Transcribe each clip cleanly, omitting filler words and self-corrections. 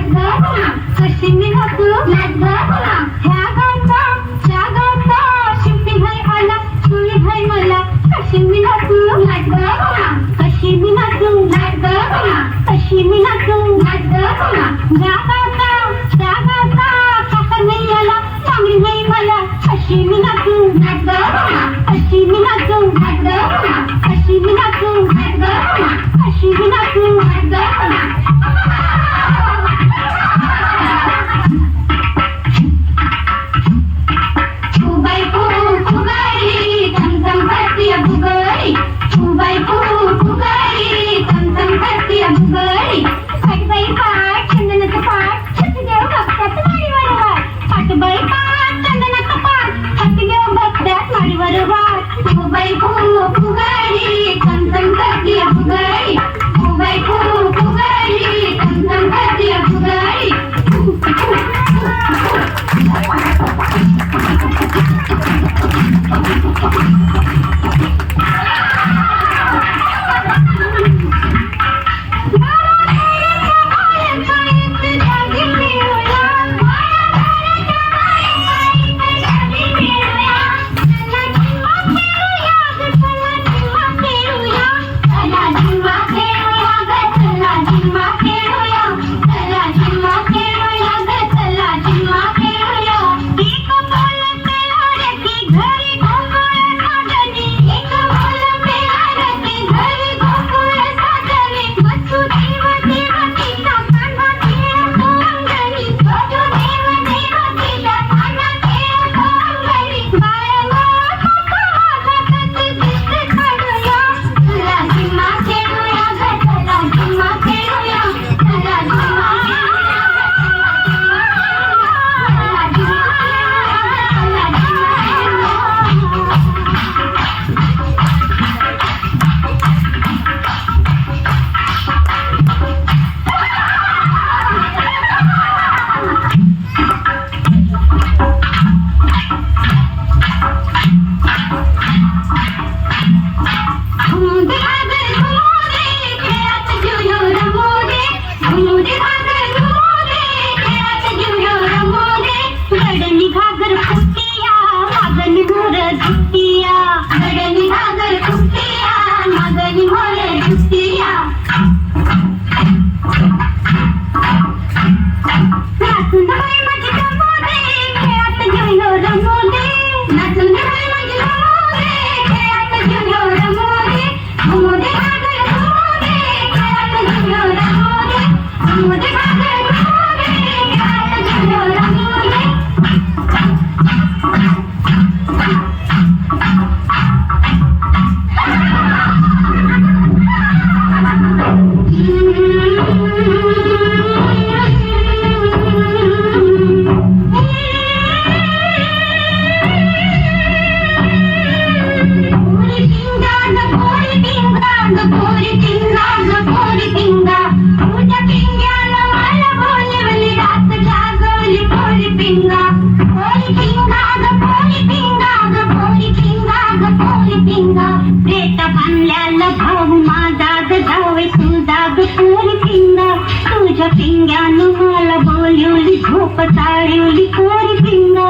कशी मी नाचू ह्या गाता शिंपी भाई आला तुझी भाई मला कशी मी नाचू कशी मी नाचू कशी मी नाचू ह्या गाता काका नाही आला चांगली नाही मला कशी मी नाचू कशी मी नाचू कशी मी नाचू कशी मी नाचू पिंग्यानं मला बोलवली झोप टाळली कोरी पिंगा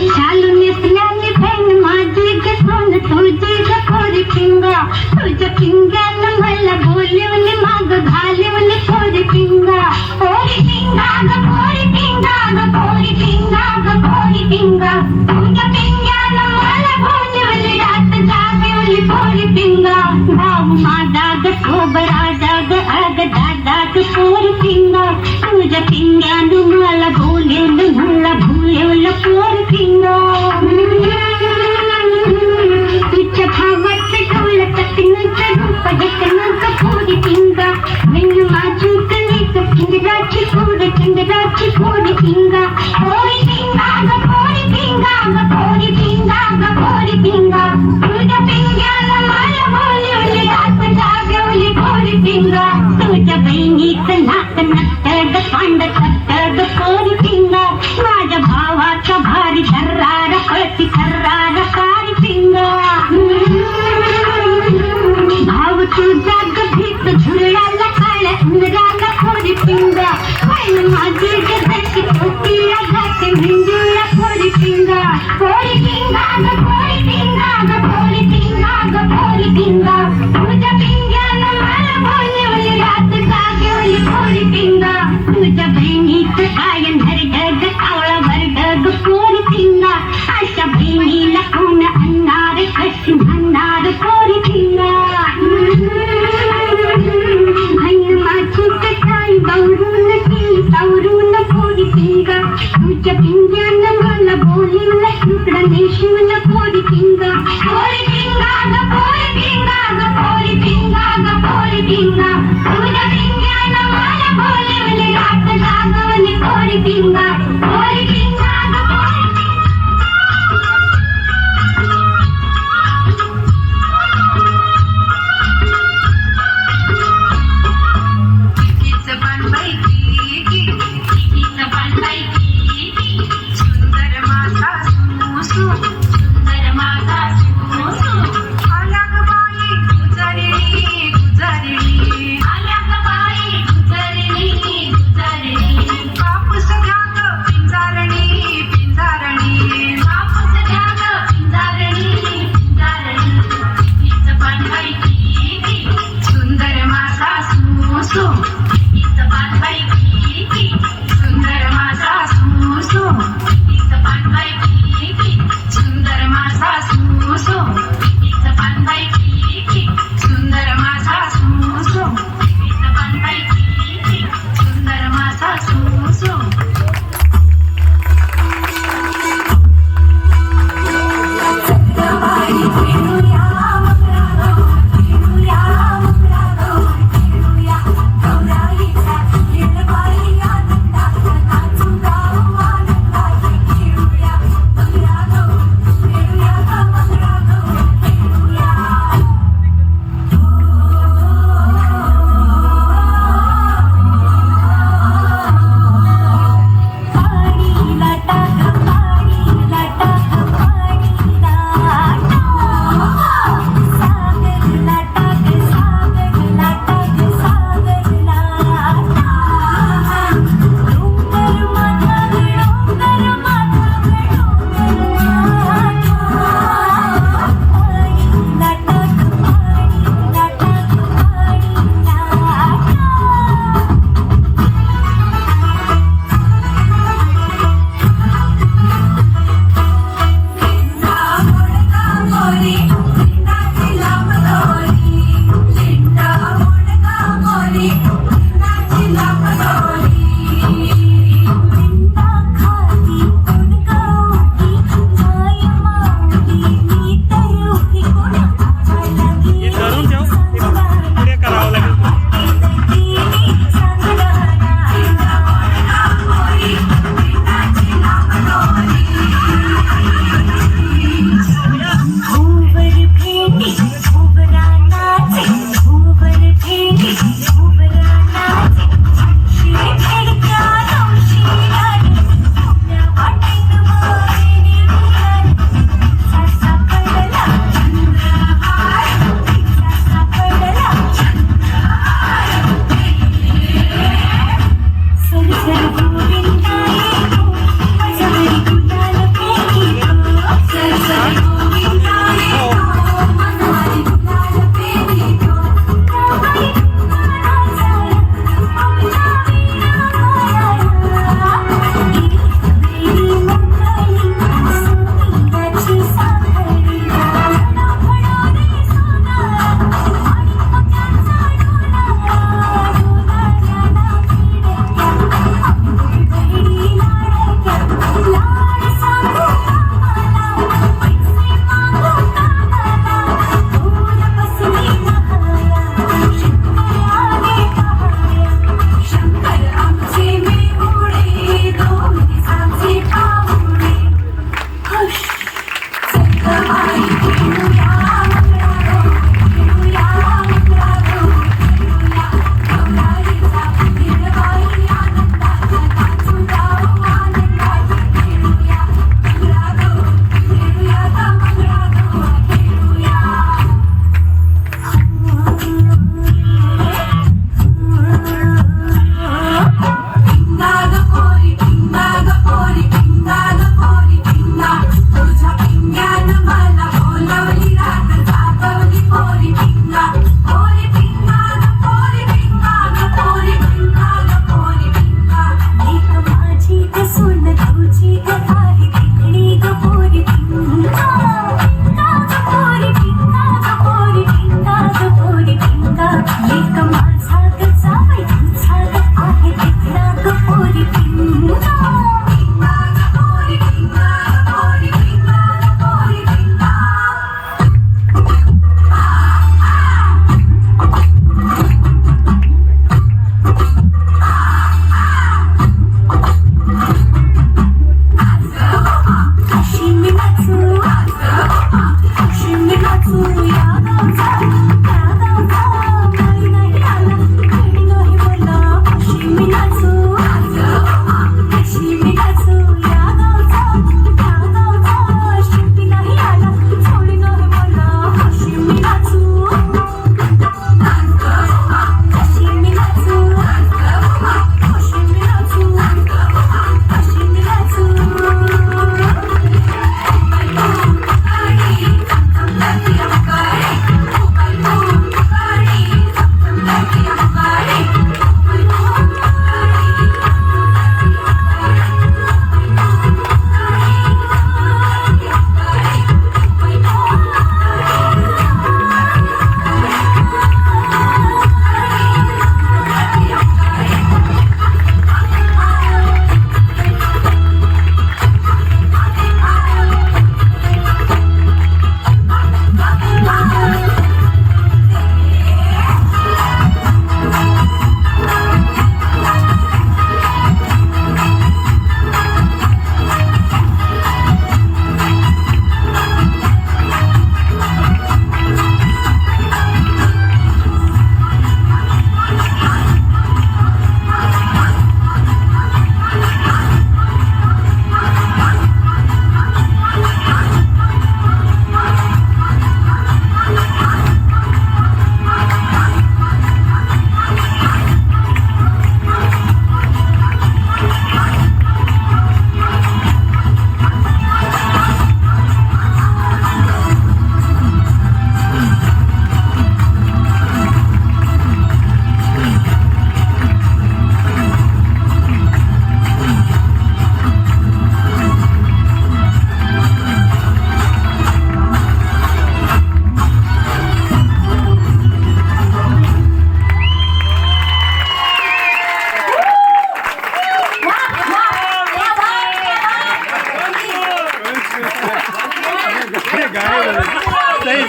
शालू नेसल्याने फॅन माझी घेऊन तुझी कोरी पिंगा तुझ्या पिंग्यानं मला बोलवली माग घालवली कोरी पिंगा कोरी पिंगा ग कोरी पिंगा ग कोरी पिंगा ग कोरी पिंगा तुझ्या पिंग्यानं मला बोलवली रात जागवली कोरी पिंगा भाऊ माझा ग सोबरा अग दादा तू कोरी पिंगा तुझ्या पिंग्यानं मला बोलवलं मला भुलवलं कोरी पिंगा तुझ्या भावाचं डोळं तकनचं रूप घेतलं का कोरी पिंगा विन माझी कलेचं पिंगराची कोरी पिंगा कोरी पिंगा ग कोरी पिंगा ग कोरी पिंगा ग कोरी पिंगा तुझ्या पिंग्यानं मला बोलवलं रात जागवली कोरी पिंगा तुझ्या बहिणीचं नाक नटड पांड तटड कोरी पिंगा माझ्या भावाचा भारी थर्रार कळती थर्रार कारी पिंगा भाव तुझा गभीत झुरळाला काळ्या उंदराला सावरून पोरी पिंगा तुझ्या पिंग्यानं मला बोलिवलं इकडं नेशिवलं पोरी पिंगा पोरी पिंगा ग पोरी पिंगा ग पोरी पिंगा ग पोरी पिंगा तुझ्या पिंग्यानं मला बोलिवलं रात जागवली पोरी पिंगा ग पोरी सुंदर माता आल्या ग बाई गुजरणी कापूस घ्या ग पिंजारणी सुंदर माता सुंदर माता सुंदर माता सुंदर माता सुंदर माता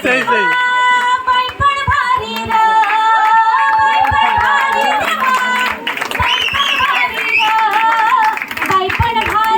सही सही